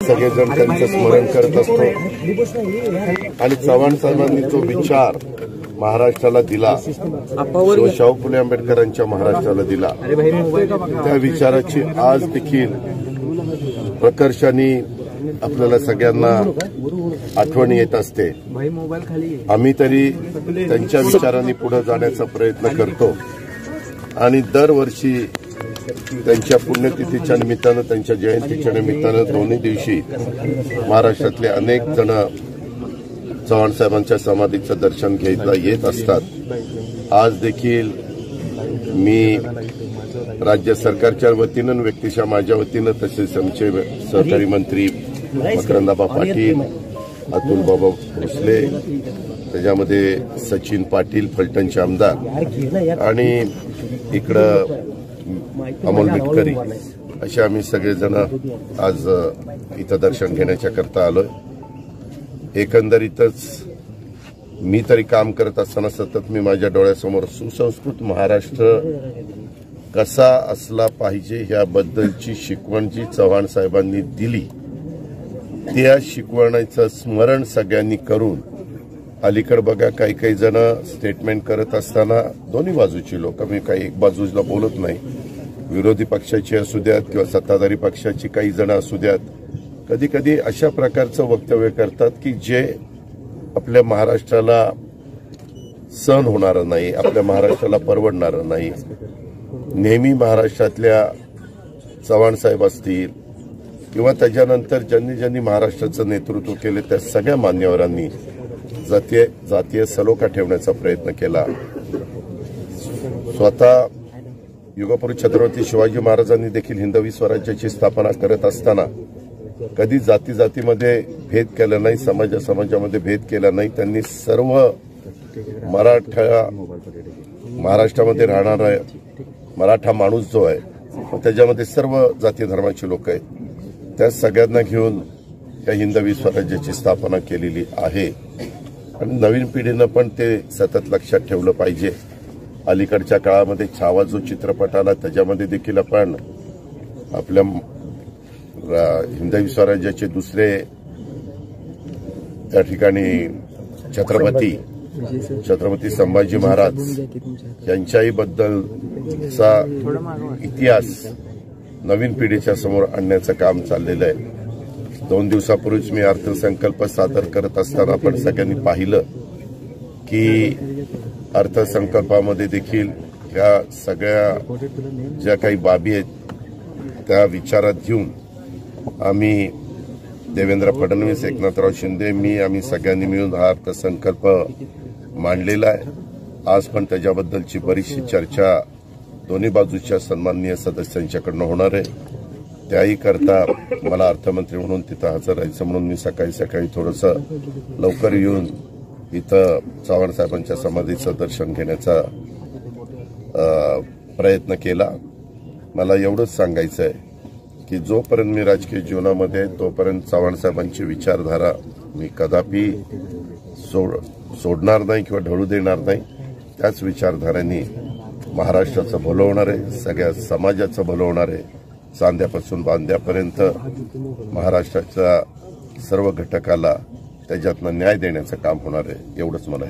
सगळेजण त्यांचं स्मरण करत असतो आणि चव्हाण साहेबांनी जो विचार महाराष्ट्राला दिला, शाहू फुले आंबेडकरांच्या महाराष्ट्राला दिला, त्या विचाराची आज देखील प्रकर्षाने आपल्याला सगळ्यांना आठवण येत असते। आम्ही तरी त्यांच्या विचारांनी पुढे जाण्याचा प्रयत्न करतो आणि दरवर्षी त्यांच्या पुण्यतिथीच्या निमित्तानं, त्यांच्या जयंतीच्या निमित्तानं दोन्ही दिवशी महाराष्ट्रातले अनेक जण चव्हाण साहेबांच्या समाधीचं दर्शन घ्यायला येत असतात। आज देखील मी राज्य सरकारच्या वतीनं, व्यक्तिशः माझ्या वतीनं, तसेच आमचे सहकारी मंत्री मकरंदाबा पाटील, अतुल बाबा भोसले, त्याच्यामध्ये सचिन पाटील फलटणचे आमदार आणि इकडं अमोल मिटकरी, असे आम्ही सगळेजण आज इथं दर्शन घेण्याच्या करता आलोय। एकंदरीतच मी तरी काम करत असताना सतत मी माझ्या डोळ्यासमोर सुसंस्कृत महाराष्ट्र कसा असला पाहिजे याबद्दलची शिकवण जी चव्हाण साहेबांनी दिली, त्या शिकवणीचं स्मरण सगळ्यांनी करून, अलीकडे बघा काही जण स्टेटमेंट करत असताना दोन्ही बाजूची लोक, मी काही एक बाजूला बोलत नाही, विरोधी पक्षाची असू द्यात किंवा सत्ताधारी पक्षाची काही जण असू द्यात, कधी कधी अशा प्रकारचं वक्तव्य करतात की जे आपल्या महाराष्ट्राला सहन होणारं नाही, आपल्या महाराष्ट्राला परवडणारं नाही। नेहमी महाराष्ट्रातल्या चव्हाण साहेब असतील किंवा त्याच्यानंतर ज्यांनी महाराष्ट्राचं नेतृत्व केले त्या सगळ्या मान्यवरांनी जातीय सलोखा ठेवण्याचा प्रयत्न केला। स्वतः युगपुरुष छत्रपती शिवाजी महाराजांनी देखील हिंदवी स्वराज्याची स्थापना करत असताना कधी जातीमध्ये भेद केला नाही, समाजामध्ये भेद केला नाही। त्यांनी सर्व महाराष्ट्रामध्ये राहणारा मराठा माणूस जो आहे त्याच्यामध्ये सर्व जाती धर्माचे लोक आहेत, त्या सगळ्यांना घेऊन या हिंदवी स्वराज्याची स्थापना केलेली आहे आणि नवीन पिढीनं पण ते सतत लक्षात ठेवलं पाहिजे। अलीकडच्या काळामध्ये छावा जो चित्रपट आला त्याच्यामध्ये देखील आपण आपल्या हिंदवी स्वराज्याचे दुसरे त्या ठिकाणी छत्रपती संभाजी महाराज यांच्याही बद्दलचा इतिहास नवीन पिढीच्या समोर आणण्याचं काम चाललेलं आहे। 2 दिवसापूर्वीच मी अर्थसंकल्प सादर करत असताना आपण सगळ्यांनी पाहिलं की अर्थसंकल्पामध्ये देखील या सगळ्या ज्या काही बाबी आहेत त्या विचारात घेऊन आम्ही देवेंद्र फडणवीस, एकनाथराव शिंदे, आम्ही सगळ्यांनी मिळून हा अर्थसंकल्प मांडलेला आहे। आज पण त्याच्याबद्दलची बरीचशी चर्चा दोन्ही बाजूच्या सन्माननीय सदस्यांच्याकडून होणार आहे। त्याही करता मला अर्थमंत्री म्हणून तिथं हजर राहायचं म्हणून मी सकाळी थोडंसं लवकर येऊन इथं चव्हाण साहेबांच्या समाधीचं दर्शन घेण्याचा प्रयत्न केला। मला एवढंच सांगायचं आहे की जोपर्यंत मी राजकीय जीवनामध्ये तोपर्यंत चव्हाण साहेबांची विचारधारा मी कदापि सोडणार नाही किंवा ढळू देणार नाही। त्याच विचारधारांनी महाराष्ट्राचं भलं होणार आहे, सगळ्या समाजाचं भलं होणार आहे, चांद्यापासून बांद्यापर्यंत महाराष्ट्राच्या सर्व घटकाला त्याच्यातनं न्याय देण्याचं काम होणार आहे, एवढंच मला